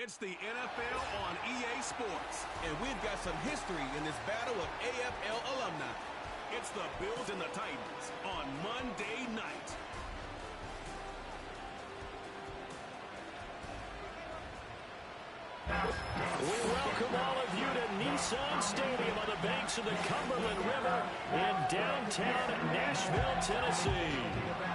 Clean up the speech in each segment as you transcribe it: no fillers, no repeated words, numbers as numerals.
It's the NFL on EA Sports, and we've got some history in this battle of AFL alumni. It's the Bills and the Titans on Monday night. We welcome all of you to Nissan Stadium on the banks of the Cumberland River in downtown Nashville, Tennessee.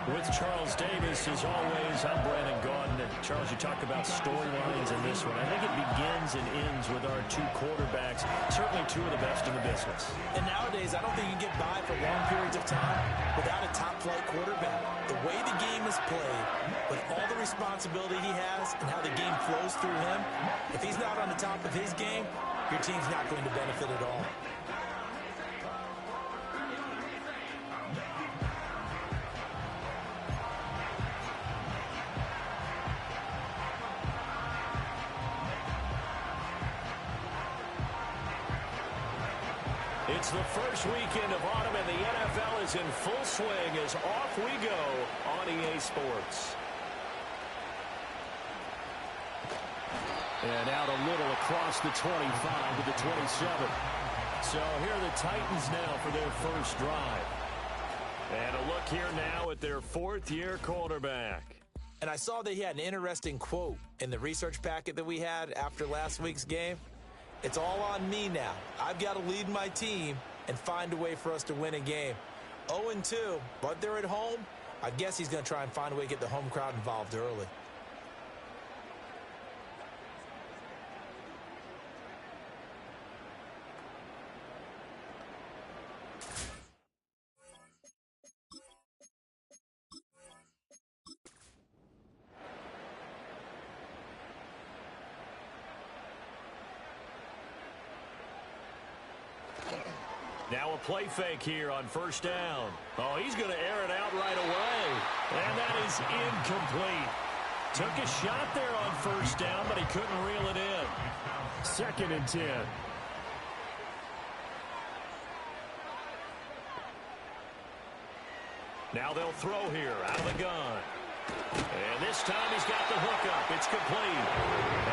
With Charles Davis, as always, I'm Brandon Gaudin. And Charles, you talk about storylines in this one. I think it begins and ends with our two quarterbacks, certainly two of the best in the business. And nowadays, I don't think you can get by for long periods of time without a top-flight quarterback. The way the game is played, with all the responsibility he has and how the game flows through him, if he's not on the top of his game, your team's not going to benefit at all. It's the first weekend of autumn, and the NFL is in full swing as off we go on EA Sports. And out a little across the 25 to the 27. So here are the Titans now for their first drive. And a look here now at their fourth-year quarterback. And I saw that he had an interesting quote in the research packet that we had after last week's game. It's all on me now. I've got to lead my team and find a way for us to win a game. 0-2, but they're at home. I guess he's going to try and find a way to get the home crowd involved early. Now a play fake here on first down. Oh, he's going to air it out right away. And that is incomplete. Took a shot there on first down, but he couldn't reel it in. 2nd and 10. Now they'll throw here out of the gun. And this time he's got the hook up. It's complete.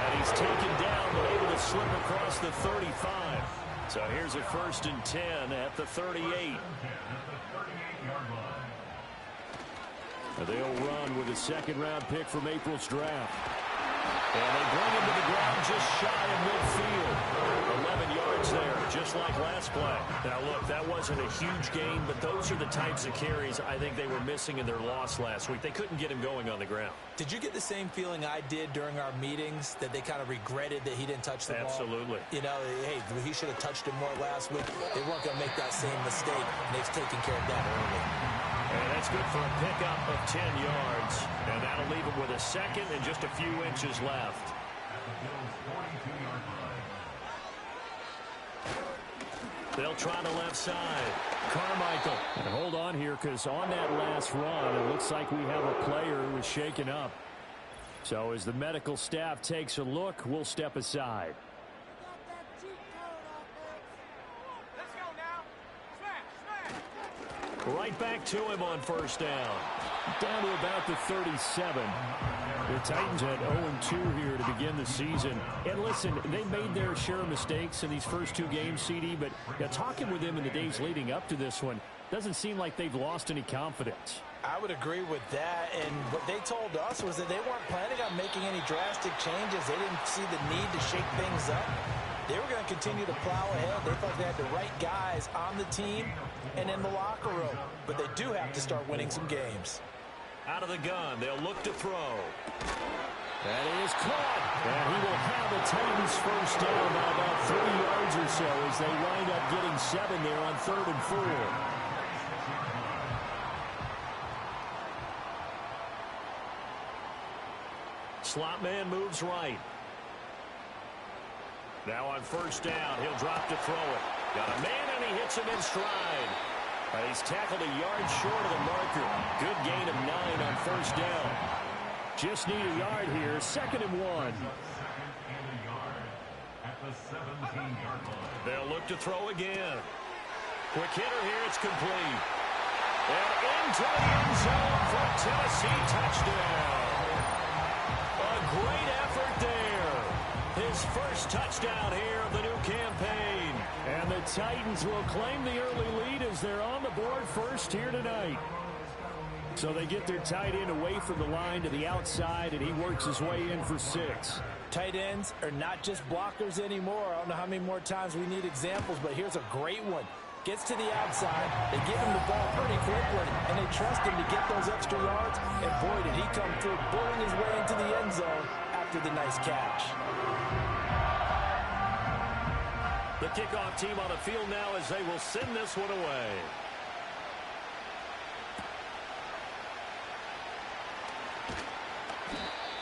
And he's taken down, but able to slip across the 35. So here's a 1st and 10 at the 38. They'll run with a second-round pick from April's draft. And they bring him to the ground just shy of midfield. 11 yards there, just like last play. Now, look, that wasn't a huge gain, but those are the types of carries I think they were missing in their loss last week. They couldn't get him going on the ground. Did you get the same feeling I did during our meetings, that they kind of regretted that he didn't touch the ball? Absolutely. You know, hey, he should have touched it more last week. They weren't going to make that same mistake, and they've taken care of that early. And that's good for a pickup of 10 yards. And that'll leave him with a second and just a few inches left. They'll try the left side. Carmichael. And hold on here, because on that last run, it looks like we have a player who is shaken up. So as the medical staff takes a look, we'll step aside. Right back to him on first down. Down to about the 37. The Titans had 0-2 here to begin the season. And listen, they made their share of mistakes in these first two games, CD, but talking with them in the days leading up to this one, doesn't seem like they've lost any confidence. I would agree with that, and what they told us was that they weren't planning on making any drastic changes. They didn't see the need to shake things up. They were going to continue to plow ahead. They thought they had the right guys on the team and in the locker room. But they do have to start winning some games. Out of the gun, they'll look to throw. That is caught. And he will have the Titans first down by about 3 yards or so as they wind up getting 7 there on 3rd and 4. Slot man moves right. Now on first down, he'll drop to throw it. Got a man, and he hits him in stride. He's tackled a yard short of the marker. Good gain of 9 on first down. Just need a yard here, 2nd and 1. They'll look to throw again. Quick hitter here, it's complete. And into the end zone for a Tennessee touchdown. A great effort there. first touchdown here of the new campaign. And the Titans will claim the early lead as they're on the board first here tonight. So they get their tight end away from the line to the outside, and he works his way in for 6. Tight ends are not just blockers anymore. I don't know how many more times we need examples, but here's a great one. Gets to the outside, they give him the ball pretty quickly, and they trust him to get those extra yards, and boy, did he come through, bulling his way into the end zone after the nice catch. The kickoff team on the field now as they will send this one away.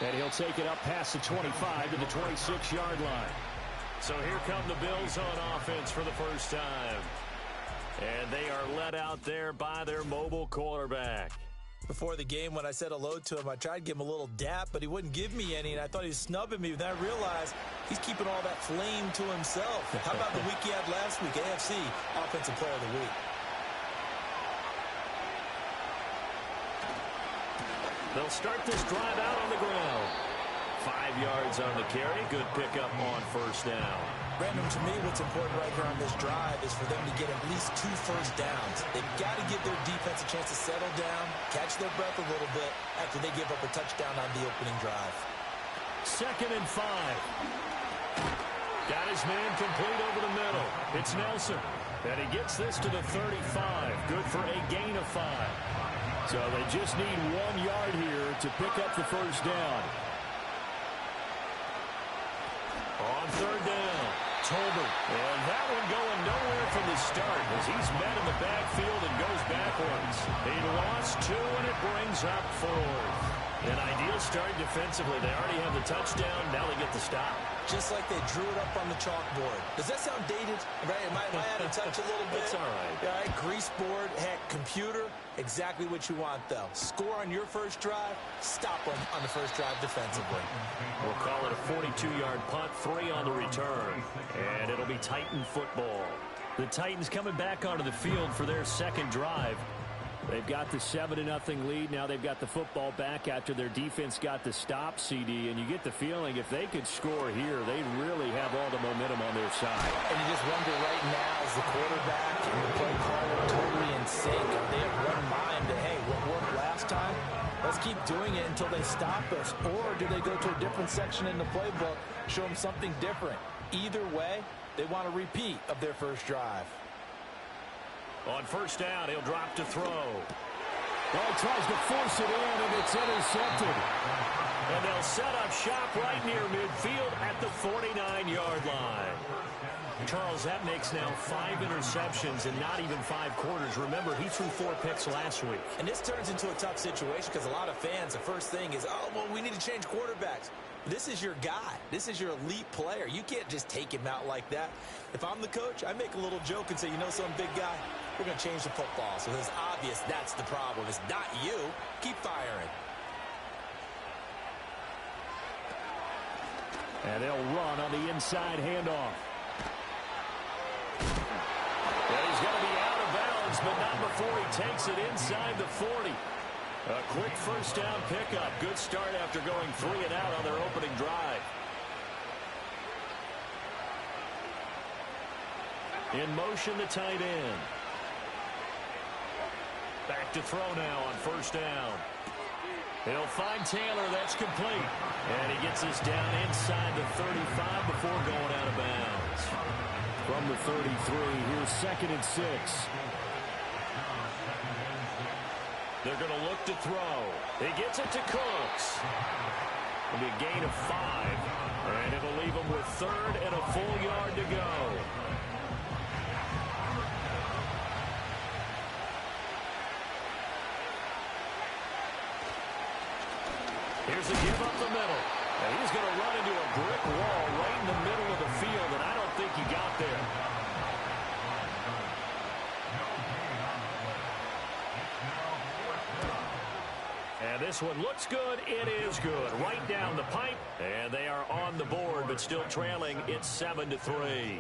And he'll take it up past the 25 to the 26-yard line. So here come the Bills on offense for the first time. And they are led out there by their mobile quarterback. Before the game, when I said hello to him, I tried to give him a little dap, but he wouldn't give me any, and I thought he was snubbing me. Then I realized he's keeping all that flame to himself. How about the week he had last week? AFC Offensive Player of the Week. They'll start this drive out on the ground. 5 yards on the carry. Good pickup on first down. Brandon, to me, what's important right here on this drive is for them to get at least 2 first downs. They've got to give their defense a chance to settle down, catch their breath a little bit after they give up a touchdown on the opening drive. 2nd and 5. Got his man complete over the middle. It's Nelson. And he gets this to the 35. Good for a gain of 5. So they just need 1 yard here to pick up the first down. On 3rd down, Tolbert. And that one going nowhere from the start as he's met in the backfield and goes backwards. He lost 2 and it brings up 4th. An ideal start defensively. They already have the touchdown. Now they get the stop. Just like they drew it up on the chalkboard. Does that sound dated? Right? Am I out of touch a little bit? It's all right. All right, grease board, heck, computer, exactly what you want, though. Score on your first drive, stop them on the first drive defensively. We'll call it a 42-yard punt, 3 on the return. And it'll be Titan football. The Titans coming back onto the field for their second drive. They've got the 7-0 lead. Now they've got the football back after their defense got the stop, CD. And you get the feeling if they could score here, they'd really have all the momentum on their side. And you just wonder right now, is the quarterback and the play caller totally in sync? Are they of one mind that, hey, what worked last time? Let's keep doing it until they stop us. Or do they go to a different section in the playbook, show them something different? Either way, they want a repeat of their first drive. On first down, he'll drop to throw. Well, he tries to force it in, and it's intercepted. And they'll set up shop right near midfield at the 49-yard line. Charles, that makes now 5 interceptions in not even 5 quarters. Remember, he threw 4 picks last week. And this turns into a tough situation because a lot of fans, the first thing is, oh, well, we need to change quarterbacks. This is your guy. This is your elite player. You can't just take him out like that. If I'm the coach, I make a little joke and say, you know some big guy, we're going to change the football. So it's obvious that's the problem. It's not you. Keep firing. And they'll run on the inside handoff. Well, he's going to be out of bounds, but not before he takes it inside the 40. A quick first down pickup. Good start after going 3 and out on their opening drive. In motion, the tight end. Back to throw now on first down. He'll find Taylor. That's complete. And he gets this down inside the 35 before going out of bounds. From the 33, here's 2nd and 6. They're going to look to throw. He gets it to Cooks. It'll be a gain of 5. And it'll leave him with 3rd and a full yard to go. Here's a give up the middle. And he's going to run into a brick wall right in the middle of the field, and I don't think he got there. And this one looks good. It is good. Right down the pipe. And they are on the board, but still trailing. It's 7-3.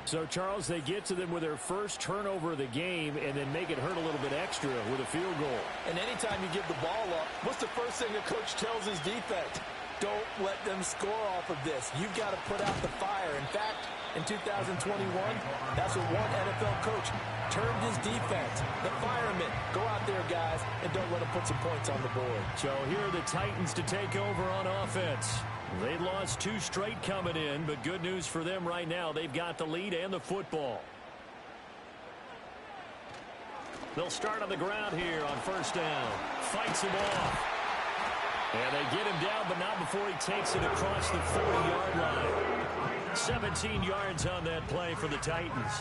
So, Charles, they get to them with their first turnover of the game and then make it hurt a little bit extra with a field goal. And anytime you give the ball up, what's the first thing a coach tells his defense? Don't let them score off of this. You've got to put out the fire. In fact, in 2021, that's what one NFL coach termed his defense. The firemen. Go out there, guys, and don't let them put some points on the board. So here are the Titans to take over on offense. They lost 2 straight coming in, but good news for them right now. They've got the lead and the football. They'll start on the ground here on first down. Fights him off. And they get him down, but not before he takes it across the 40-yard line. 17 yards on that play for the Titans.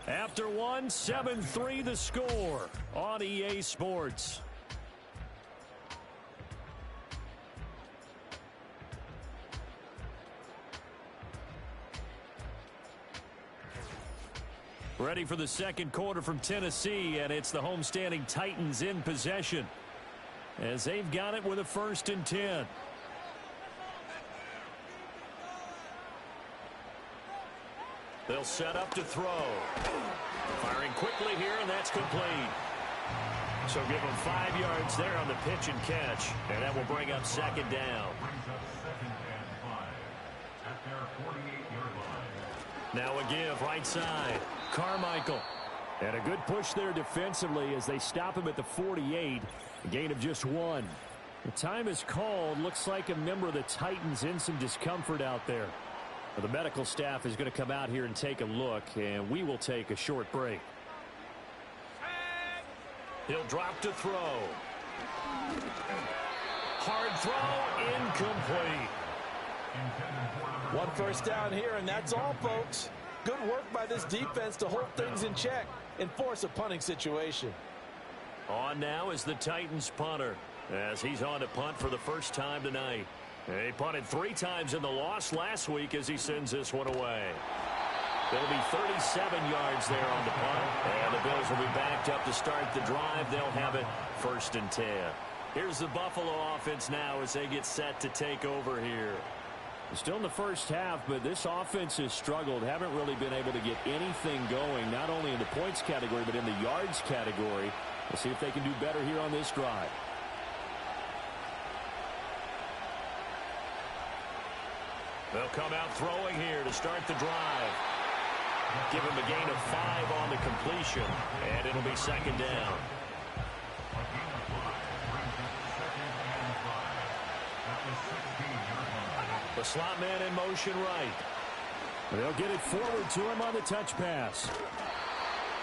After one, 7-3 the score on EA Sports. Ready for the second quarter from Tennessee, and it's the homestanding Titans in possession as they've got it with a 1st and 10. They'll set up to throw. Firing quickly here, and that's complete. So give them 5 yards there on the pitch and catch, and that will bring up 2nd down. Now a give right side. Carmichael. And a good push there defensively as they stop him at the 48. A gain of just 1. The time is called. Looks like a member of the Titans in some discomfort out there. Well, the medical staff is going to come out here and take a look, and we will take a short break. He'll drop to throw. Hard throw, incomplete. 1 first down here, and that's all, folks. Good work by this defense to hold things in check and force a punting situation. On now is the Titans punter as he's on to punt for the first time tonight. He punted 3 times in the loss last week as he sends this one away. It'll be 37 yards there on the punt, and the Bills will be backed up to start the drive. They'll have it 1st and 10. Here's the Buffalo offense now as they get set to take over here. Still in the first half, but this offense has struggled. Haven't really been able to get anything going, not only in the points category, but in the yards category. We'll see if they can do better here on this drive. They'll come out throwing here to start the drive. Give him a gain of 5 on the completion, and it'll be 2nd down. The slot man in motion right. They'll get it forward to him on the touch pass.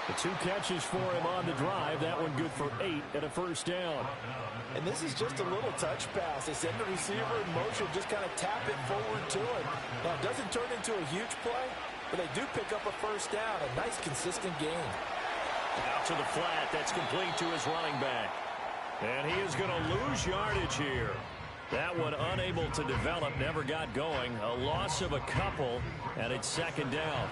The 2 catches for him on the drive. That one good for 8 and a 1st down. And this is just a little touch pass. They send the receiver in motion, just kind of tap it forward to him. Now, it doesn't turn into a huge play, but they do pick up a 1st down. A nice, consistent gain. Out to the flat. That's complete to his running back. And he is going to lose yardage here. That one unable to develop, never got going. A loss of a couple, and it's 2nd down.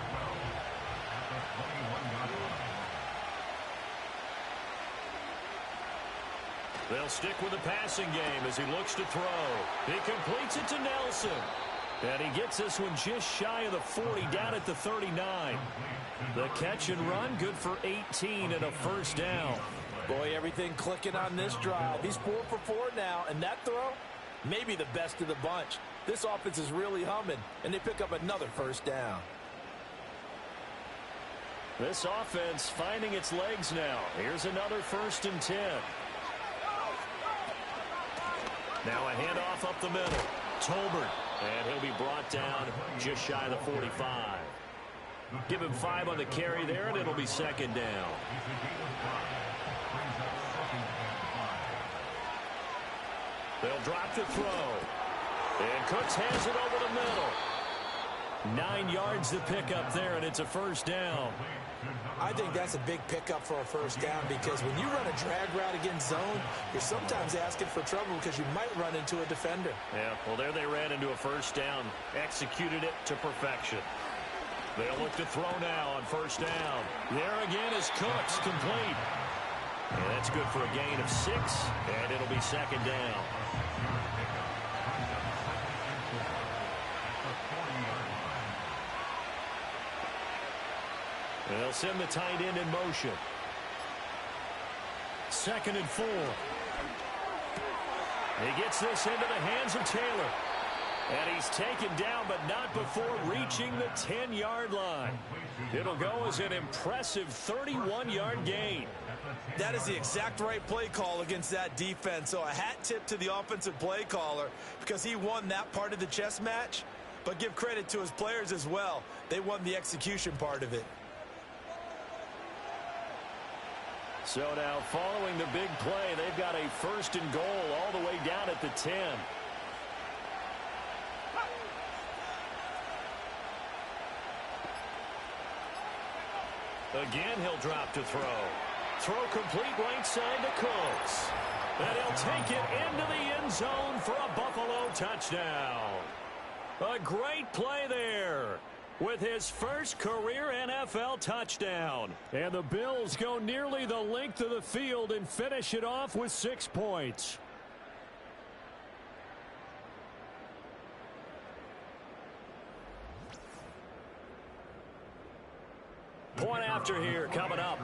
They'll stick with the passing game as he looks to throw. He completes it to Nelson. And he gets this one just shy of the 40, down at the 39. The catch and run, good for 18 and a 1st down. Boy, everything clicking on this drive. He's 4 for 4 now, and that throw, maybe the best of the bunch. This offense is really humming, and they pick up another 1st down. This offense finding its legs now. Here's another 1st and 10. Now a handoff up the middle. Tolbert, and he'll be brought down just shy of the 45. Give him 5 on the carry there, and it'll be 2nd down. They'll drop to throw. And Cooks has it over the middle. 9 yards to pick up there, and it's a 1st down. I think that's a big pickup for a 1st down because when you run a drag route against zone, you're sometimes asking for trouble because you might run into a defender. Yeah, well, there they ran into a 1st down. Executed it to perfection. They'll look to throw now on 1st down. There again is Cooks, complete. And that's good for a gain of 6, and it'll be 2nd down. And they'll send the tight end in motion. 2nd and 4. He gets this into the hands of Taylor. And he's taken down, but not before reaching the 10-yard line. It'll go as an impressive 31-yard gain. That is the exact right play call against that defense. So a hat tip to the offensive play caller because he won that part of the chess match. But give credit to his players as well. They won the execution part of it. So now following the big play, they've got a 1st and goal all the way down at the 10. Again, he'll drop to throw. Throw complete right side to Cooks. And he'll take it into the end zone for a Buffalo touchdown. A great play there with his first career NFL touchdown. And the Bills go nearly the length of the field and finish it off with 6 points. Point after here coming up.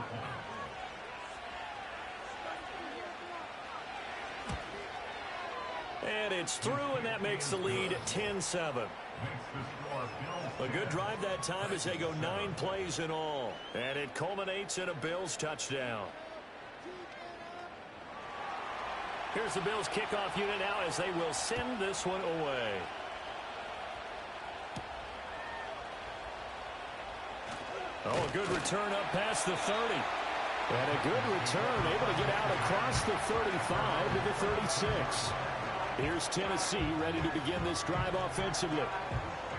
And it's through, and that makes the lead 10-7. A good drive that time as they go 9 plays in all. And it culminates in a Bills touchdown. Here's the Bills kickoff unit now as they will send this one away. Oh, a good return up past the 30. And a good return, able to get out across the 35 to the 36. Here's Tennessee ready to begin this drive offensively.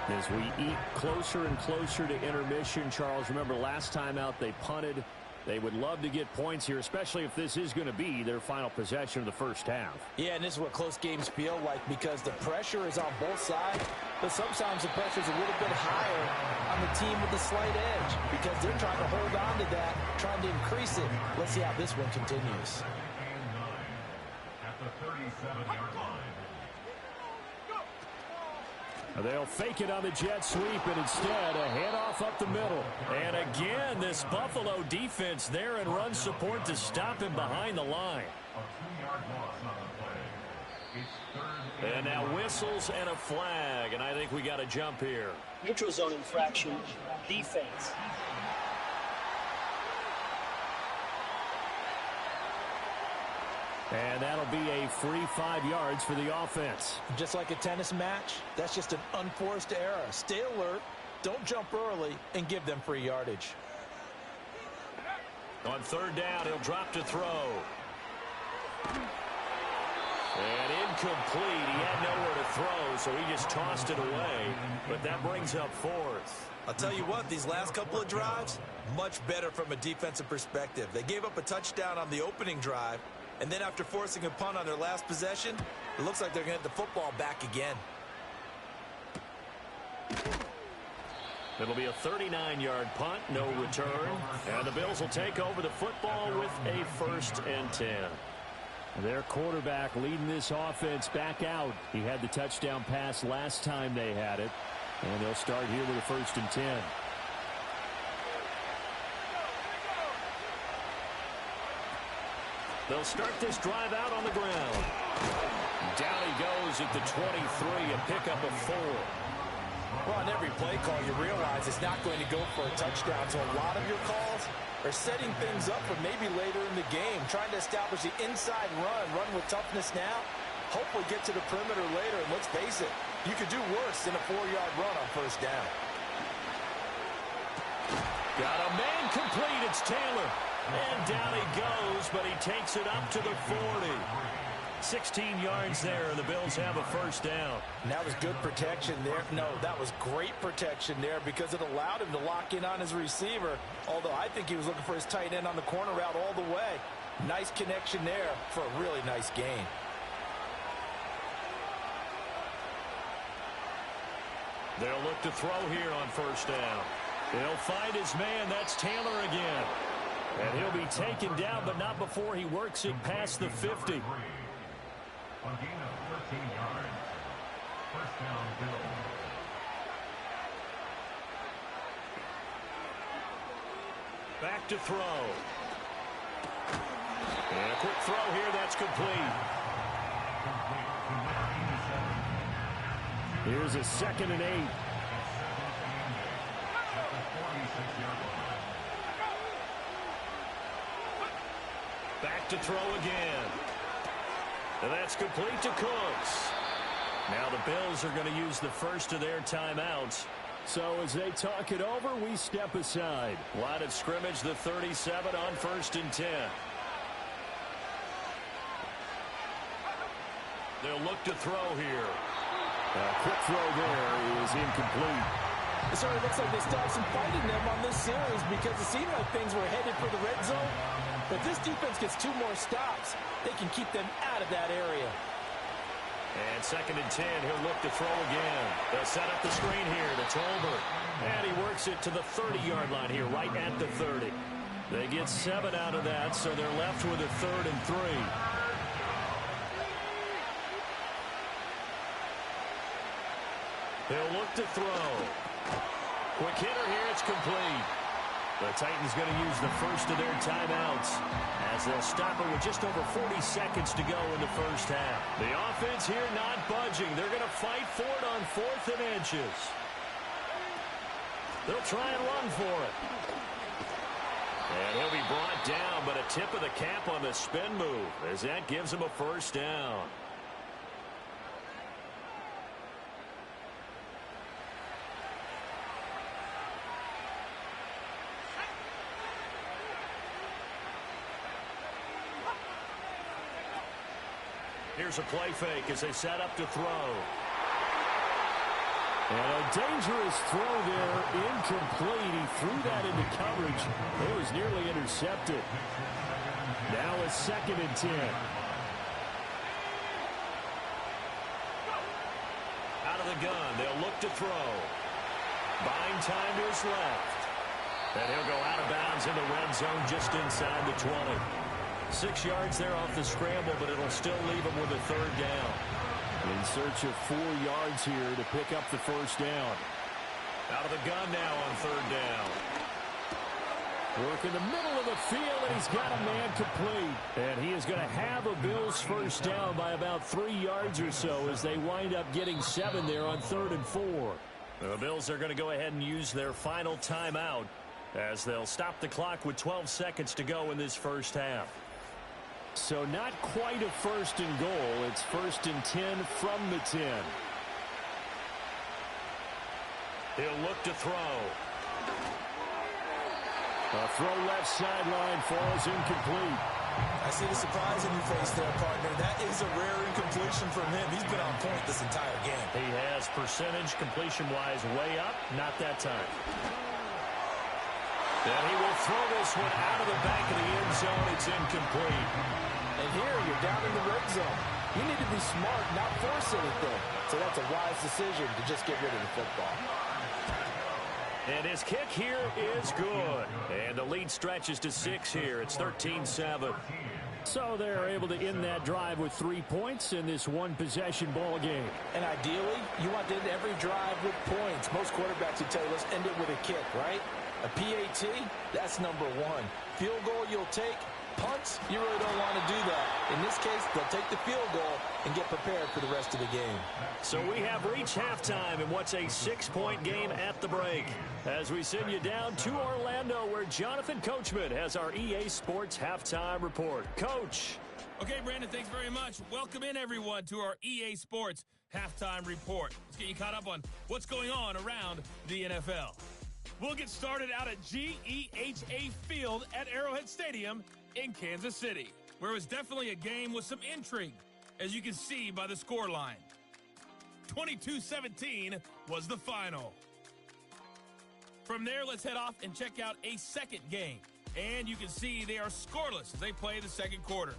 As we eat closer and closer to intermission, Charles, remember last time out they punted. They would love to get points here, especially if this is going to be their final possession of the first half. Yeah, and this is what close games feel like because the pressure is on both sides, but sometimes the pressure is a little bit higher on the team with the slight edge because they're trying to hold on to that, trying to increase it. Let's see how this one continues. At the 37-yard line. They'll fake it on the jet sweep, and instead a handoff up the middle. And again, this Buffalo defense there in run support to stop him behind the line. A 2-yard loss on the play. It's 3rd and now whistles and a flag, and I think we got a jump here. Neutral zone infraction, defense. And that'll be a free 5 yards for the offense. Just like a tennis match, that's just an unforced error. Stay alert, don't jump early, and give them free yardage. On 3rd down, he'll drop to throw. And incomplete. He had nowhere to throw, so he just tossed it away. But that brings up 4th. I'll tell you what, these last couple of drives, much better from a defensive perspective. They gave up a touchdown on the opening drive, and then after forcing a punt on their last possession, it looks like they're going to get the football back again. It'll be a 39-yard punt, no return. And the Bills will take over the football with a 1st and 10. Their quarterback leading this offense back out. He had the touchdown pass last time they had it. And they'll start here with a 1st and 10. They'll start this drive out on the ground. Down he goes at the 23, a pickup of 4. Well, on every play call, you realize it's not going to go for a touchdown. So a lot of your calls are setting things up for maybe later in the game, trying to establish the inside run with toughness now, hopefully get to the perimeter later. And let's face it, you could do worse than a 4-yard run on 1st down. Got a man complete. It's Taylor. And down he goes, but he takes it up to the 40. 16 yards there, and the Bills have a 1st down. And that was good protection there. No, that was great protection there because it allowed him to lock in on his receiver, although I think he was looking for his tight end on the corner route all the way. Nice connection there for a really nice gain. They'll look to throw here on 1st down. He'll find his man. That's Taylor again. And he'll be taken down, but not before he works it past the 50. A gain of 14 yards. 1st down, Bills. Back to throw. And a quick throw here. That's complete. Here's a 2nd and 8. Back to throw again. And that's complete to Cooks. Now the Bills are going to use the first of their timeouts. So as they talk it over, we step aside. Line of scrimmage, the 37 on 1st and 10. They'll look to throw here. A quick throw there is incomplete. It certainly looks like they still have some fight in them on this series because it seemed like things were headed for the red zone. But this defense gets 2 more stops. They can keep them out of that area. And 2nd and 10, he'll look to throw again. They'll set up the screen here to Tolbert. And he works it to the 30-yard line here, right at the 30. They get 7 out of that, so they're left with a 3rd and 3. They'll look to throw. Quick hitter here, it's complete. The Titans going to use the first of their timeouts as they'll stop it with just over 40 seconds to go in the first half. The offense here not budging. They're going to fight for it on 4th and inches. They'll try and run for it. And he'll be brought down, but a tip of the cap on the spin move as that gives him a first down. Here's a play fake as they set up to throw. And a dangerous throw there, incomplete. He threw that into coverage. It was nearly intercepted. Now a 2nd and 10. Out of the gun, they'll look to throw. Buying time to his left. And he'll go out of bounds in the red zone just inside the 20. 6 yards there off the scramble, but it'll still leave him with a 3rd down. In search of 4 yards here to pick up the first down. Out of the gun now on 3rd down. Work in the middle of the field, and he's got a man complete. And he is going to have a Bills first down by about 3 yards or so as they wind up getting 7 there on 3rd and 4. The Bills are going to go ahead and use their final timeout as they'll stop the clock with 12 seconds to go in this first half. So not quite a 1st and goal. It's 1st and 10 from the 10. He'll look to throw. A throw left sideline falls incomplete. I see the surprise in your face there, partner. That is a rare incompletion from him. He's been on point this entire game. He has percentage completion-wise way up. Not that time. And he will throw this one out of the back of the end zone. It's incomplete. And here you're down in the red zone. You need to be smart, not force anything. So that's a wise decision to just get rid of the football. And his kick here is good. And the lead stretches to 6 here. It's 13-7. So they're able to end that drive with 3 points in this one-possession ball game. And ideally, you want to end every drive with points. Most quarterbacks would tell you, let's end it with a kick, right? A PAT, that's number 1. Field goal you'll take. Punts, you really don't want to do that. In this case, they'll take the field goal and get prepared for the rest of the game. So we have reached halftime in what's a 6-point game at the break. As we send you down to Orlando, where Jonathan Coachman has our EA Sports Halftime Report. Coach. Okay, Brandon, thanks very much. Welcome in, everyone, to our EA Sports Halftime Report. Let's get you caught up on what's going on around the NFL. We'll get started out at GEHA Field at Arrowhead Stadium in Kansas City, where it was definitely a game with some intrigue, as you can see by the scoreline. 22-17 was the final. From there, let's head off and check out a second game. And you can see they are scoreless as they play the second quarter.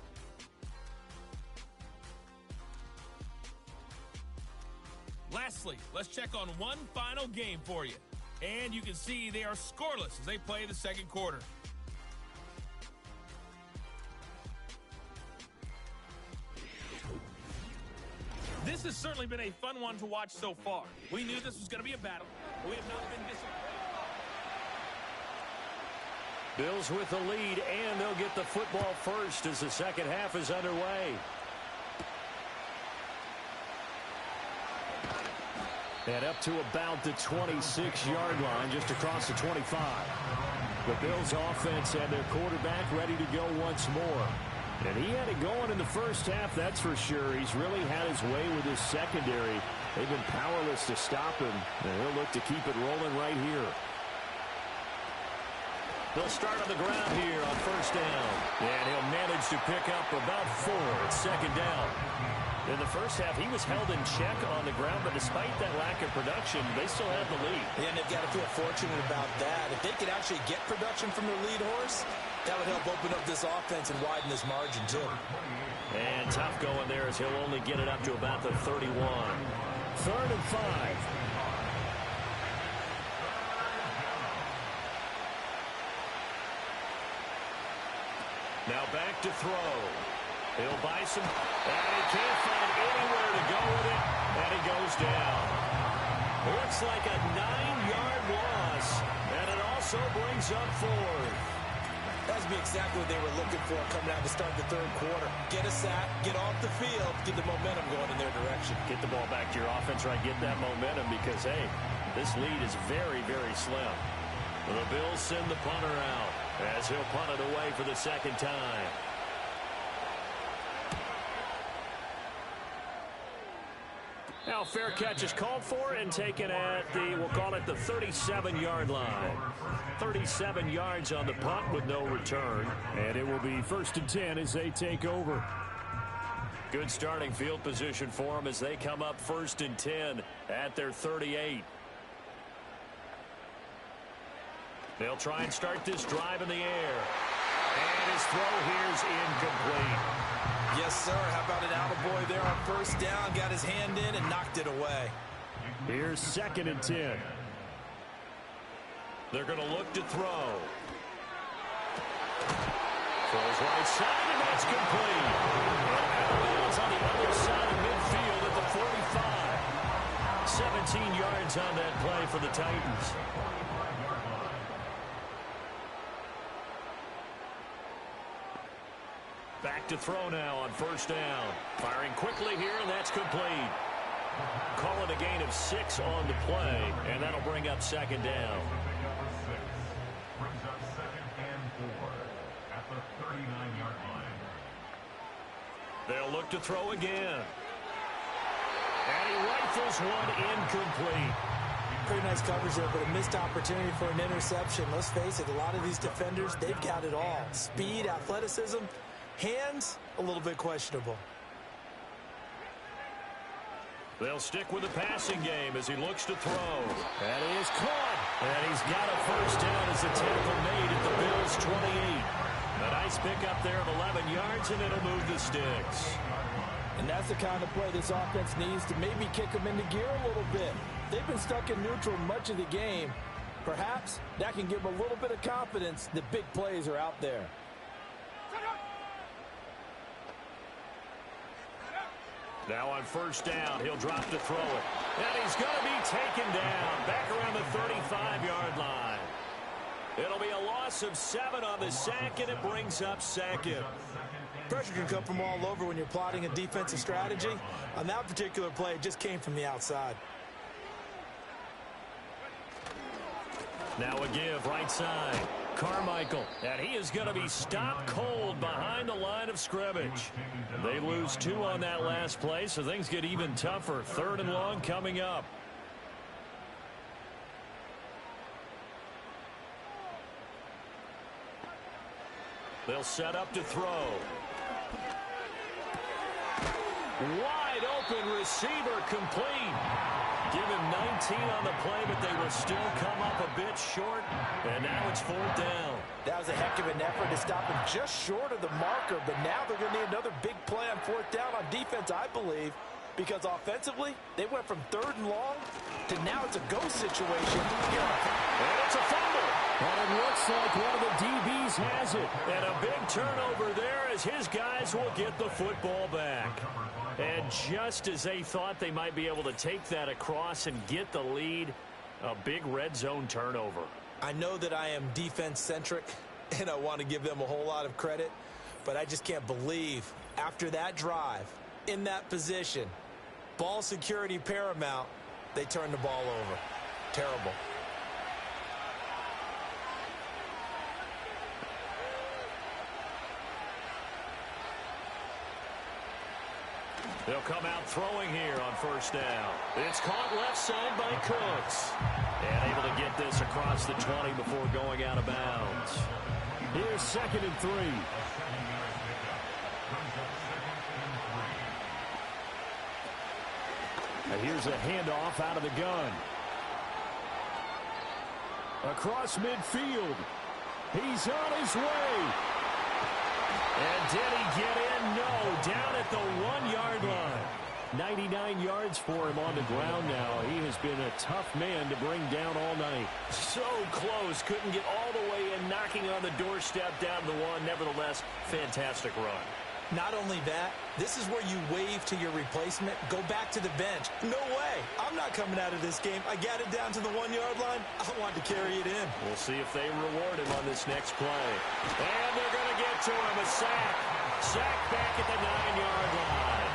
Lastly, let's check on one final game for you. And you can see they are scoreless as they play the second quarter. This has certainly been a fun one to watch so far. We knew this was going to be a battle, but we have not been disappointed. Bills with the lead, and they'll get the football first as the second half is underway. And up to about the 26-yard line, just across the 25. The Bills offense and their quarterback ready to go once more. And he had it going in the first half, that's for sure. He's really had his way with his secondary. They've been powerless to stop him, and he'll look to keep it rolling right here. They'll start on the ground here on first down. And he'll manage to pick up about 4 at second down. In the first half, he was held in check on the ground, but despite that lack of production, they still have the lead. Yeah, and they've got to feel fortunate about that. If they could actually get production from their lead horse, that would help open up this offense and widen this margin, too. And tough going there as he'll only get it up to about the 31. 3rd and 5. Now back to throw. He'll buy some, and he can't find anywhere to go with it, and he goes down. Looks like a 9-yard loss, and it also brings up 4th. That would be exactly what they were looking for coming out to start the third quarter. Get a sack, get off the field, get the momentum going in their direction. Get the ball back to your offense, right? Get that momentum because, hey, this lead is very, very slim. The Bills send the punter out as he'll punt it away for the second time. Now fair catch is called for and taken at the, we'll call it the 37-yard line. 37 yards on the punt with no return. And it will be 1st and 10 as they take over. Good starting field position for them as they come up 1st and 10 at their 38. They'll try and start this drive in the air. And his throw here is incomplete. Yes, sir. How about an attaboy there on first down? Got his hand in and knocked it away. Here's 2nd and 10. They're going to look to throw. Throws right side, and that's complete. It's on the other side of midfield at the 45. 17 yards on that play for the Titans. Back to throw now on first down. Firing quickly here, and that's complete. Call it a gain of 6 on the play, and that'll bring up second down. Brings up 2nd and 4 at the 39-yard line. They'll look to throw again. And he rifles one incomplete. Pretty nice coverage there, but a missed opportunity for an interception. Let's face it, a lot of these defenders, they've got it all. Speed, athleticism, hands, a little bit questionable. They'll stick with the passing game as he looks to throw. And he is caught. And he's got a first down as the tackle made at the Bills' 28. A nice pickup there of 11 yards, and it'll move the sticks. And that's the kind of play this offense needs to maybe kick them into gear a little bit. They've been stuck in neutral much of the game. Perhaps that can give them a little bit of confidence that big plays are out there. Now on first down, he'll drop to throw it. And he's going to be taken down back around the 35-yard line. It'll be a loss of 7 on the sack, and it brings up second. Pressure can come from all over when you're plotting a defensive strategy. On that particular play, it just came from the outside. Now a give right side. Carmichael, and he is going to be stopped cold behind the line of scrimmage. They lose 2 on that last play, so things get even tougher. 3rd and long coming up. They'll set up to throw. Wide open receiver complete. Give him 19 on the play, but they will still come up a bit short. And now it's 4th down. That was a heck of an effort to stop him just short of the marker, but now they're going to need another big play on 4th down on defense, I believe, because offensively, they went from 3rd and long to now it's a go situation. And it's a fumble. And it looks like one of the DBs has it. And a big turnover there as his guys will get the football back. And just as they thought they might be able to take that across and get the lead, a big red zone turnover. I know that I am defense-centric, and I want to give them a whole lot of credit, but I just can't believe after that drive, in that position, ball security paramount, they turned the ball over. Terrible. They'll come out throwing here on first down. It's caught left side by Cooks. And able to get this across the 20 before going out of bounds. Here's 2nd and 3. And here's a handoff out of the gun. Across midfield. He's on his way. And did he get in? No, down at the 1-yard line. 99 yards for him on the ground now. He has been a tough man to bring down all night. So close. Couldn't get all the way in, knocking on the doorstep down the 1. Nevertheless, fantastic run. Not only that, this is where you wave to your replacement, go back to the bench. No way. I'm not coming out of this game. I got it down to the 1-yard line. I want to carry it in. We'll see if they reward him on this next play. And they're going to get to him. A sack. Sack back at the 9-yard line.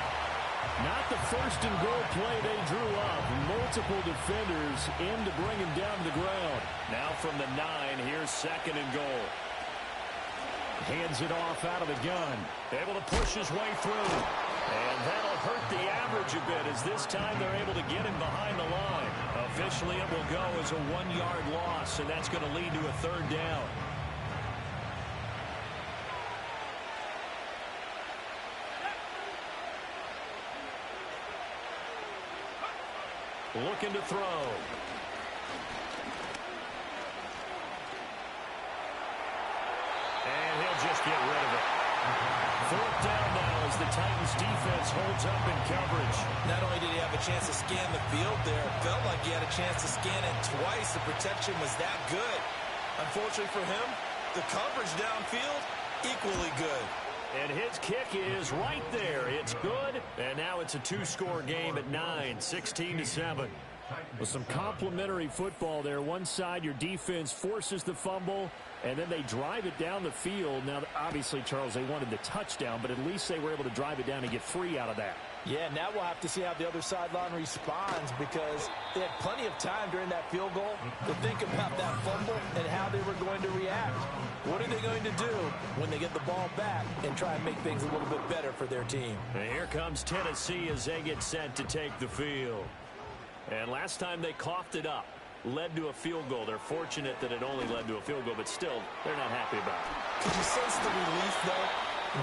Not the first and goal play they drew up. Multiple defenders in to bring him down to the ground. Now from the 9, here's 2nd and goal. Hands it off out of the gun. Able to push his way through. And that'll hurt the average a bit as this time they're able to get him behind the line. Officially, it will go as a 1-yard loss, and that's going to lead to a 3rd down. Looking to throw. And he'll just get rid of it. 4th down now as the Titans defense holds up in coverage. Not only did he have a chance to scan the field there, it felt like he had a chance to scan it twice. The protection was that good. Unfortunately for him, the coverage downfield, equally good. And his kick is right there. It's good. And now it's a 2-score game at 9, 16-7. With some complimentary football there. One side, your defense forces the fumble, and then they drive it down the field. Now, obviously, Charles, they wanted the touchdown, but at least they were able to drive it down and get free out of that. Yeah, now we'll have to see how the other sideline responds because they had plenty of time during that field goal to think about that fumble and how they were going to react. What are they going to do when they get the ball back and try and make things a little bit better for their team? And here comes Tennessee as they get set to take the field. And last time they coughed it up, led to a field goal. They're fortunate that it only led to a field goal, but still, they're not happy about it. Could you sense the relief, though,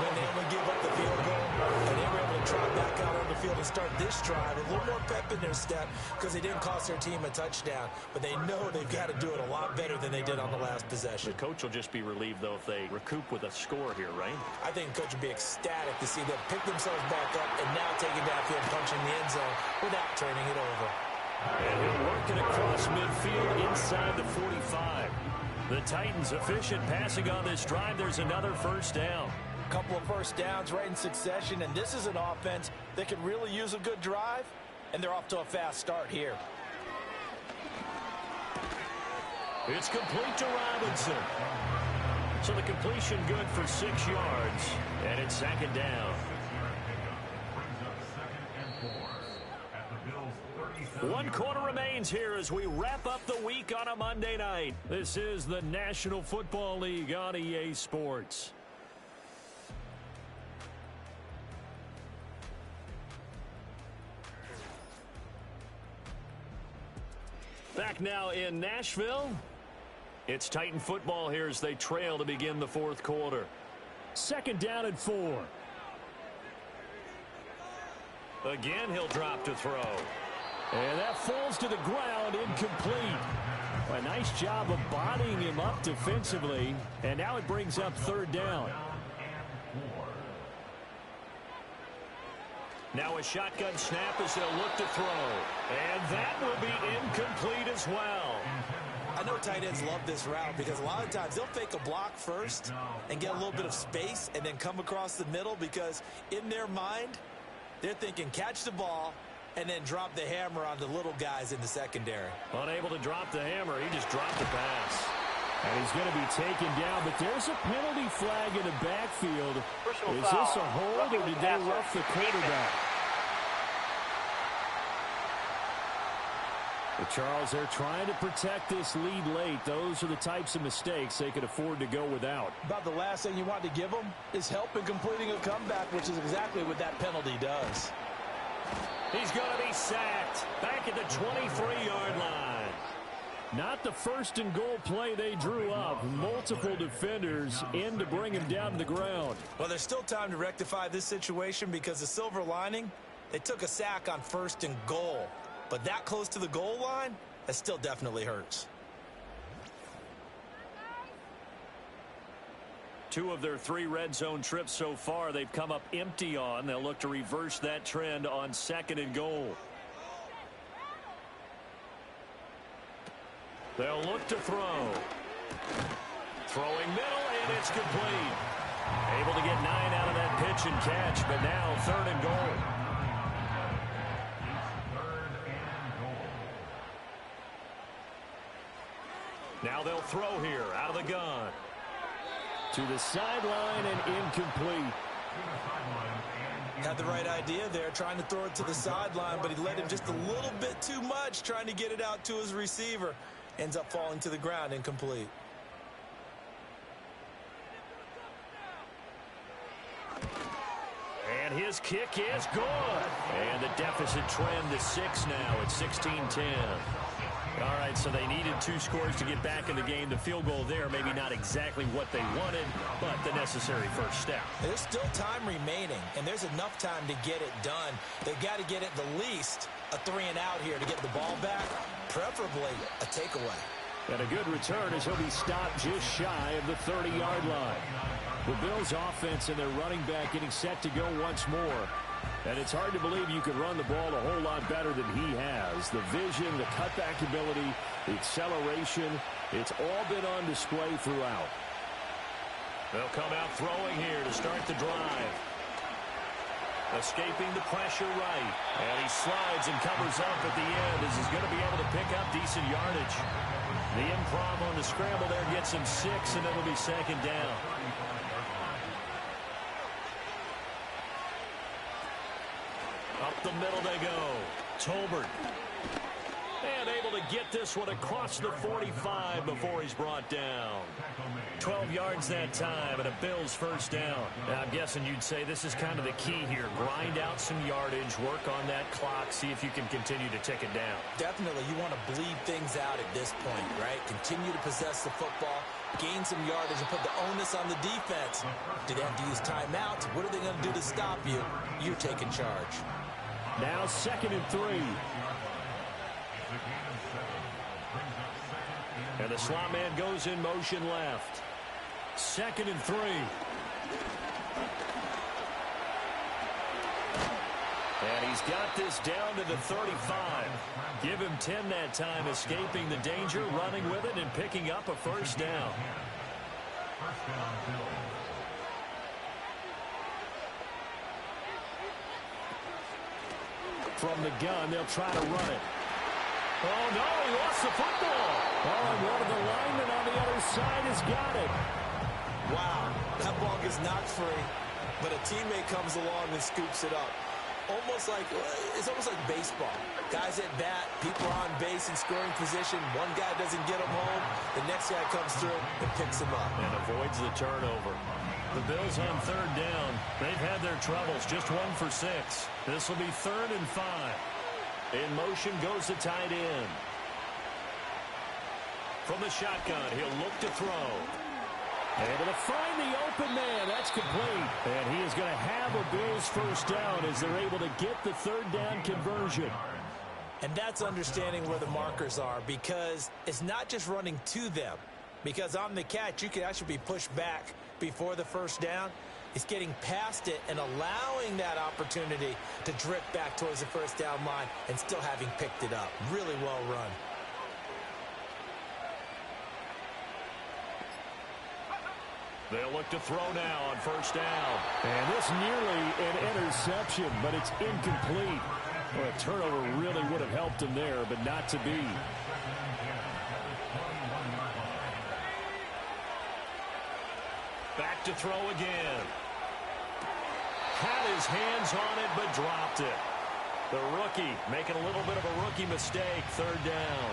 when they only give up the field goal and they were able to trot back out on the field and start this drive? A little more pep in their step because they didn't cost their team a touchdown, but they know they've got to do it a lot better than they did on the last possession. The coach will just be relieved, though, if they recoup with a score here, right? I think the coach would be ecstatic to see them pick themselves back up and now take it downfield, punching the end zone without turning it over. And he'll work it across midfield inside the 45. The Titans efficient passing on this drive. There's another 1st down. A couple of 1st downs right in succession, and this is an offense that could really use a good drive, and they're off to a fast start here. It's complete to Robinson. So the completion good for 6 yards, and it's 2nd down. 1 quarter remains here as we wrap up the week on a Monday night. This is the National Football League on EA Sports. Back now in Nashville. It's Titan football here as they trail to begin the 4th quarter. 2nd down and 4. Again, he'll drop to throw. And that falls to the ground, incomplete. A nice job of bodying him up defensively. And now it brings up 3rd down. Now a shotgun snap as they'll look to throw. And that will be incomplete as well. I know tight ends love this route because a lot of times they'll fake a block first and get a little bit of space and then come across the middle because in their mind, they're thinking catch the ball and then drop the hammer on the little guys in the secondary. Unable to drop the hammer, he just dropped the pass. And he's going to be taken down, but there's a penalty flag in the backfield. Personal Is foul. this a hold, or did they rough the quarterback? But Charles, they're trying to protect this lead late. Those are the types of mistakes they could afford to go without. About the last thing you want to give them is help in completing a comeback, which is exactly what that penalty does. He's going to be sacked back at the 23-yard line. Not the first and goal play they drew up. Multiple defenders in to bring him down to the ground. Well, there's still time to rectify this situation because the silver lining, they took a sack on first and goal. But that close to the goal line, that still definitely hurts. 2 of their 3 red zone trips so far they've come up empty on. They'll look to reverse that trend on second and goal. They'll look to throw. Throwing middle, and it's complete. Able to get 9 out of that pitch and catch, but now third and goal. Now they'll throw here out of the gun. To the sideline and incomplete. Had the right idea there, trying to throw it to the sideline, but he led him just a little bit too much, trying to get it out to his receiver. Ends up falling to the ground, incomplete. And his kick is good. And the deficit trend to 6 now at 16-10. All right, so they needed 2 scores to get back in the game. The field goal there, maybe not exactly what they wanted, but the necessary first step. There's still time remaining, and there's enough time to get it done. They've got to get at the least a 3-and-out here to get the ball back, preferably a takeaway. And a good return as he'll be stopped just shy of the 30-yard line. The Bills' offense and their running back getting set to go once more. And it's hard to believe you could run the ball a whole lot better than he has. The vision, the cutback ability, the acceleration, it's all been on display throughout. They'll come out throwing here to start the drive. Escaping the pressure right. And he slides and covers up at the end as he's going to be able to pick up decent yardage. The improv on the scramble there gets him 6, and it'll be second down. Up the middle they go. Tolbert. And able to get this one across the 45 before he's brought down. 12 yards that time and a Bills first down. Now, I'm guessing you'd say this is kind of the key here. Grind out some yardage, work on that clock, see if you can continue to tick it down. Definitely, you want to bleed things out at this point, right? Continue to possess the football, gain some yardage, and put the onus on the defense. Do they have to use timeouts? What are they going to do to stop you? You're taking charge. Now 2nd and 3. And the slot man goes in motion left. 2nd and 3. And he's got this down to the 35. Give him 10 that time, escaping the danger, running with it, and picking up a first down. From the gun, they'll try to run it. Oh, no, he lost the football. Oh, and one of the linemen on the other side has got it. Wow, that ball gets knocked free, but a teammate comes along and scoops it up. It's almost like baseball. Guys at bat, people are on base in scoring position. One guy doesn't get him home. The next guy comes through and picks him up. And avoids the turnover. The Bills on third down. They've had their troubles. Just 1 for 6. This will be 3rd and 5. In motion goes the tight end. From the shotgun, he'll look to throw. Able to find the open man. That's complete. And he is going to have a Bills first down as they're able to get the 3rd down conversion. And that's understanding where the markers are, because it's not just running to them. Because on the catch, you can actually be pushed back before the first down. It's getting past it and allowing that opportunity to drift back towards the first down line and still having picked it up. Really well run. They'll look to throw now on first down. And this nearly an interception, but it's incomplete. Well, a turnover really would have helped him there, but not to be. Back to throw again. Had his hands on it, but dropped it. The rookie making a little bit of a rookie mistake. Third down.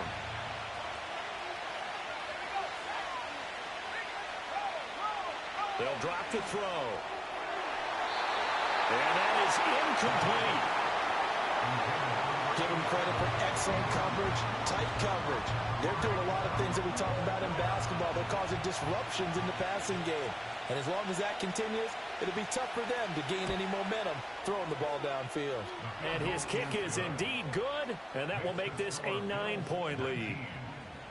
They'll drop to throw. And that is incomplete. Give them credit for excellent coverage, tight coverage. They're doing a lot of things that we talk about in basketball. They're causing disruptions in the passing game. And as long as that continues, it'll be tough for them to gain any momentum throwing the ball downfield. And his kick is indeed good, and that will make this a 9-point lead.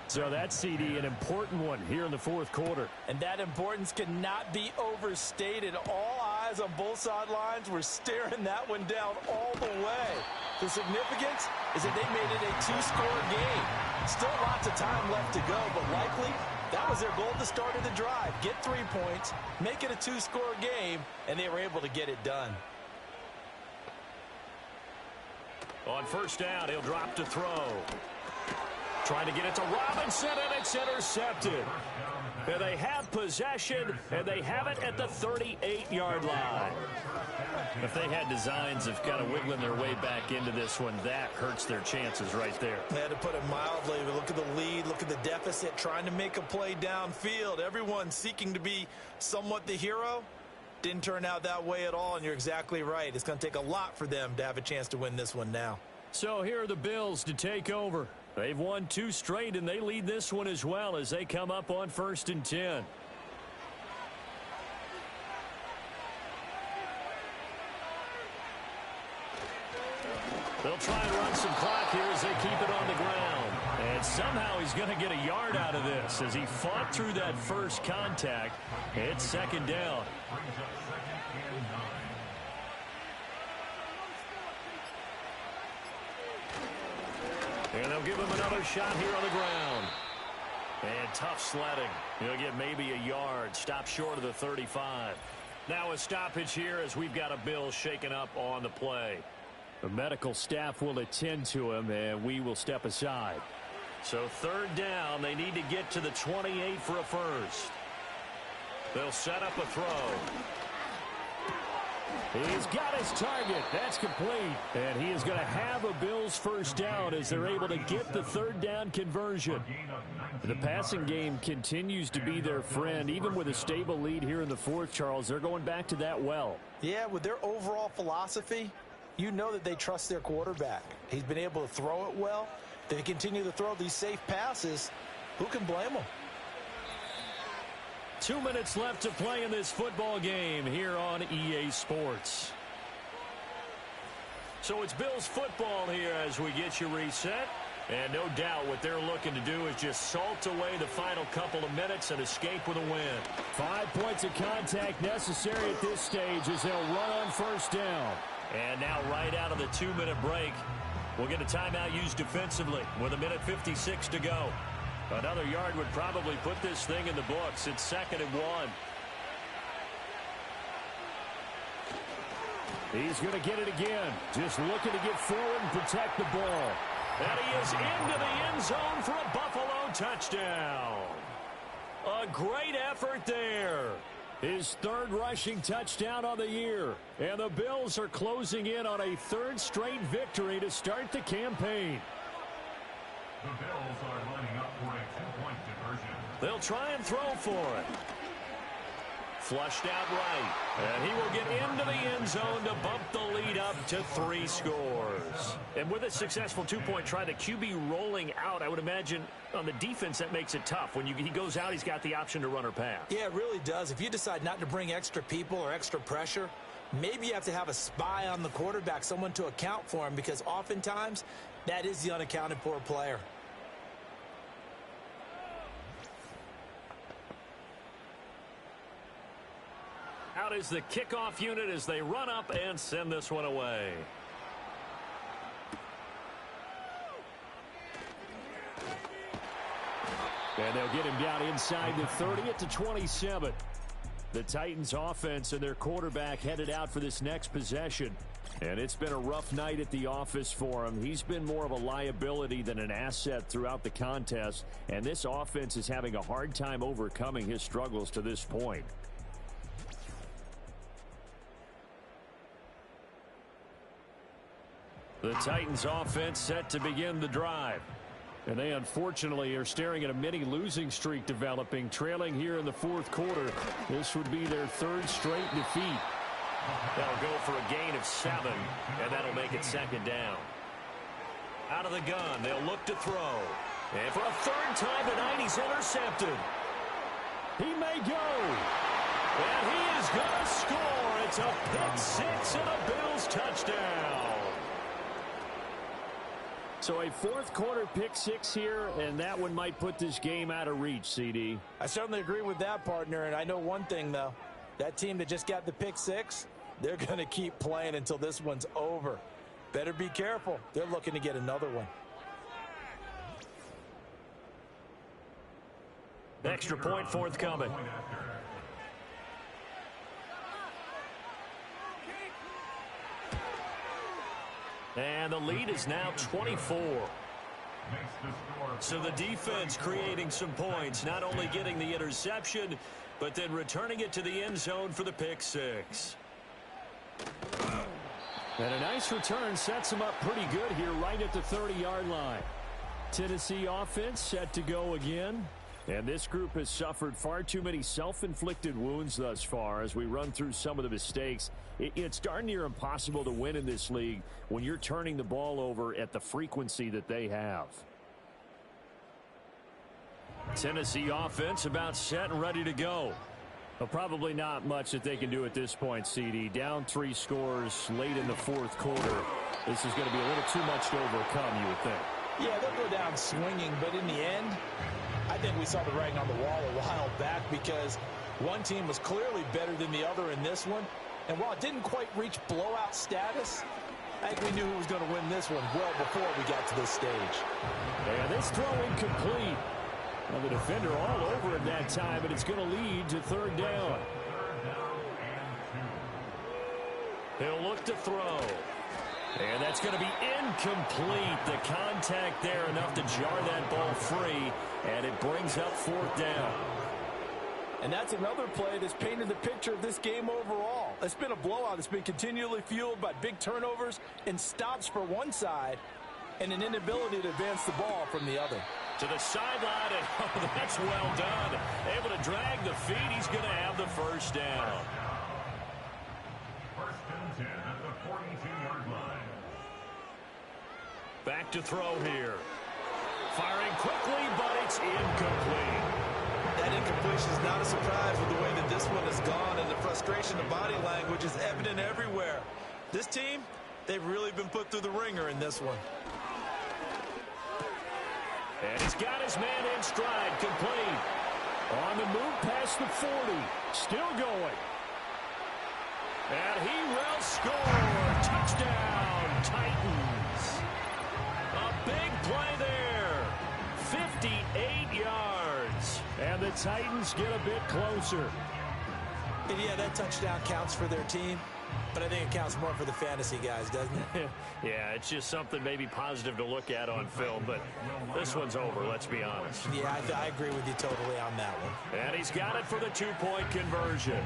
So that CD, an important one here in the fourth quarter. And that importance cannot be overstated. All eyes on both sidelines were staring that one down all the way. The significance is that they made it a 2-score game. Still lots of time left to go, but likely that was their goal at the start of the drive. Get 3 points, make it a 2-score game, and they were able to get it done. On first down, he'll drop to throw. Trying to get it to Robinson, and it's intercepted. And they have possession, and they have it at the 38-yard line. If they had designs of kind of wiggling their way back into this one, that hurts their chances right there. They had to put it mildly, but look at the lead, look at the deficit, trying to make a play downfield. Everyone seeking to be somewhat the hero. Didn't turn out that way at all, and you're exactly right. It's going to take a lot for them to have a chance to win this one now. So here are the Bills to take over. They've won 2 straight, and they lead this one as well as they come up on 1st and 10. They'll try and run some clock here as they keep it on the ground. And somehow he's going to get a yard out of this as he fought through that first contact. It's 2nd down. And they'll give him another shot here on the ground. And tough sledding. He'll get maybe a yard. Stop short of the 35. Now a stoppage here as we've got a Bill shaken up on the play. The medical staff will attend to him, and we will step aside. So 3rd down. They need to get to the 28 for a first. They'll set up a throw. He's got his target. That's complete. And he is going to have a Bills first down as they're able to get the 3rd down conversion. The passing game continues to be their friend. Even with a stable lead here in the 4th, Charles, they're going back to that well. Yeah, with their overall philosophy, you know that they trust their quarterback. He's been able to throw it well. They continue to throw these safe passes. Who can blame them? 2 minutes left to play in this football game here on EA Sports. So it's Bills football here as we get you reset. And no doubt what they're looking to do is just salt away the final couple of minutes and escape with a win. 5 points of contact necessary at this stage as they'll run on first down. And now right out of the 2-minute break, we'll get a timeout used defensively with 1:56 to go. Another yard would probably put this thing in the books. It's 2nd and 1. He's going to get it again. Just looking to get forward and protect the ball. And he is into the end zone for a Buffalo touchdown. A great effort there. His 3rd rushing touchdown on the year. And the Bills are closing in on a 3rd straight victory to start the campaign. The Bills are lining up for a 2-point conversion. They'll try and throw for it. Flushed out right. And he will get into the end zone to bump the lead up to 3 scores. And with a successful 2-point try, the QB rolling out, I would imagine on the defense that makes it tough. When he goes out, he's got the option to run or pass. Yeah, it really does. If you decide not to bring extra people or extra pressure, maybe you have to have a spy on the quarterback, someone to account for him, because oftentimes that is the unaccounted for player. Out is the kickoff unit as they run up and send this one away. And they'll get him down inside the 30 at the 27. The Titans offense and their quarterback headed out for this next possession. And it's been a rough night at the office for him. He's been more of a liability than an asset throughout the contest. And this offense is having a hard time overcoming his struggles to this point. The Titans offense set to begin the drive. And they unfortunately are staring at a mini losing streak developing, trailing here in the fourth quarter. This would be their third straight defeat. They'll go for a gain of 7, and that'll make it second down. Out of the gun, they'll look to throw. And for a third time tonight, he's intercepted. He may go. And he is going to score. It's a pick 6 and a Bills touchdown. So a fourth quarter pick 6 here, and that one might put this game out of reach, CD. I certainly agree with that, partner, and I know one thing, though. That team that just got the pick 6, they're going to keep playing until this one's over. Better be careful. They're looking to get another one. Extra point forthcoming. And the lead is now 24. So the defense creating some points, not only getting the interception, but then returning it to the end zone for the pick 6. And a nice return sets them up pretty good here right at the 30-yard line. Tennessee offense set to go again. And this group has suffered far too many self-inflicted wounds thus far as we run through some of the mistakes. It's darn near impossible to win in this league when you're turning the ball over at the frequency that they have. Tennessee offense about set and ready to go. Well, probably not much that they can do at this point, CD. Down 3 scores late in the fourth quarter. This is going to be a little too much to overcome, you would think. Yeah, they'll go down swinging, but in the end, I think we saw the writing on the wall a while back because one team was clearly better than the other in this one. And while it didn't quite reach blowout status, I think we knew who was going to win this one well before we got to this stage. And this throw incomplete. Well, the defender all over it that time, and it's going to lead to third down. He'll look to throw. And that's going to be incomplete. The contact there enough to jar that ball free, and it brings up fourth down. And that's another play that's painted the picture of this game overall. It's been a blowout. It's been continually fueled by big turnovers and stops for one side and an inability to advance the ball from the other. To the sideline, and oh, that's well done. Able to drag the feet. He's going to have the first down. First and 10 at the 42-yard line. Back to throw here. Firing quickly, but it's incomplete. That incompletion is not a surprise with the way that this one has gone, and the frustration of body language is evident everywhere. This team, they've really been put through the ringer in this one. And he's got his man in stride, complete. On the move past the 40, still going. And he will score. Touchdown, Titans. A big play there. 58 yards. And the Titans get a bit closer. And yeah, that touchdown counts for their team, but I think it counts more for the fantasy guys, doesn't it? Yeah, it's just something maybe positive to look at on film, but this one's over, let's be honest. Yeah, I agree with you totally on that one. And he's got it for the two-point conversion.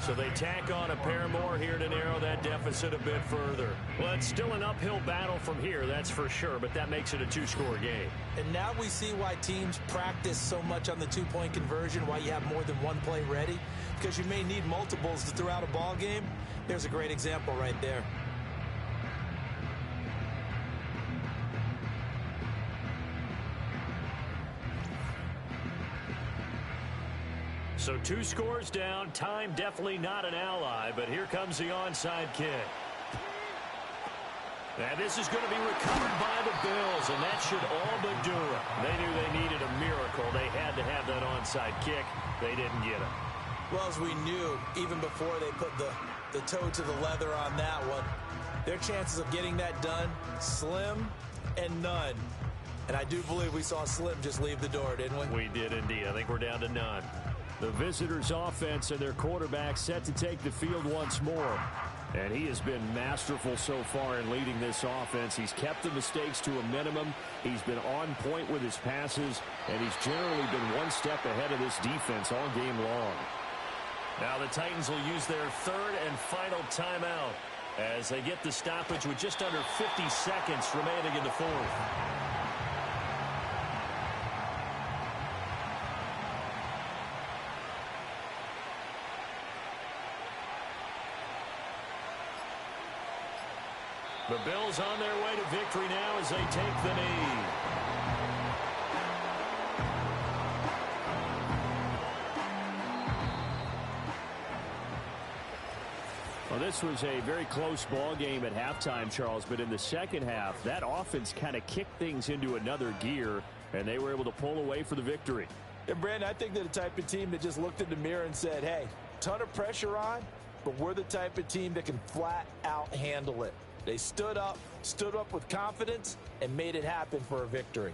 So they tack on a pair more here to narrow that deficit a bit further. Well, it's still an uphill battle from here, that's for sure, but that makes it a two-score game. And now we see why teams practice so much on the two-point conversion, why you have more than one play ready, because you may need multiples to throw out a ball game. There's a great example right there. So 2 scores down, time definitely not an ally, but here comes the onside kick. And this is going to be recovered by the Bills, and that should all but do it. They knew they needed a miracle. They had to have that onside kick. They didn't get it. Well, as we knew, even before they put the toe to the leather on that one, their chances of getting that done, slim and none. And I do believe we saw Slim just leave the door, didn't we? We did indeed. I think we're down to none. The visitors' offense and their quarterback set to take the field once more. And he has been masterful so far in leading this offense. He's kept the mistakes to a minimum. He's been on point with his passes, and he's generally been one step ahead of this defense all game long. Now the Titans will use their third and final timeout. as they get the stoppage with just under 50 seconds remaining in the fourth. The Bills on their way to victory now as they take the knee. Well, this was a very close ball game at halftime, Charles, but in the second half, that offense kind of kicked things into another gear, and they were able to pull away for the victory. And, Brandon, I think they're the type of team that just looked in the mirror and said, hey, ton of pressure on, but we're the type of team that can flat out handle it. They stood up with confidence, and made it happen for a victory.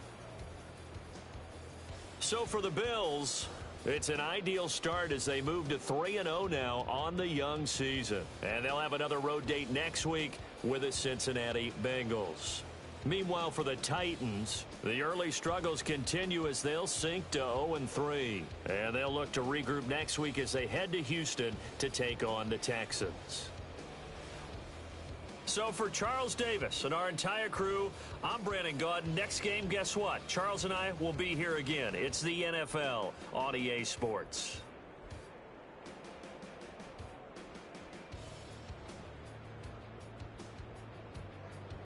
So for the Bills, it's an ideal start as they move to 3-0 now on the young season. And they'll have another road date next week with the Cincinnati Bengals. Meanwhile, for the Titans, the early struggles continue as they'll sink to 0-3. And they'll look to regroup next week as they head to Houston to take on the Texans. So for Charles Davis and our entire crew, I'm Brandon Gaudin. Next game, guess what? Charles and I will be here again. It's the NFL on EA Sports.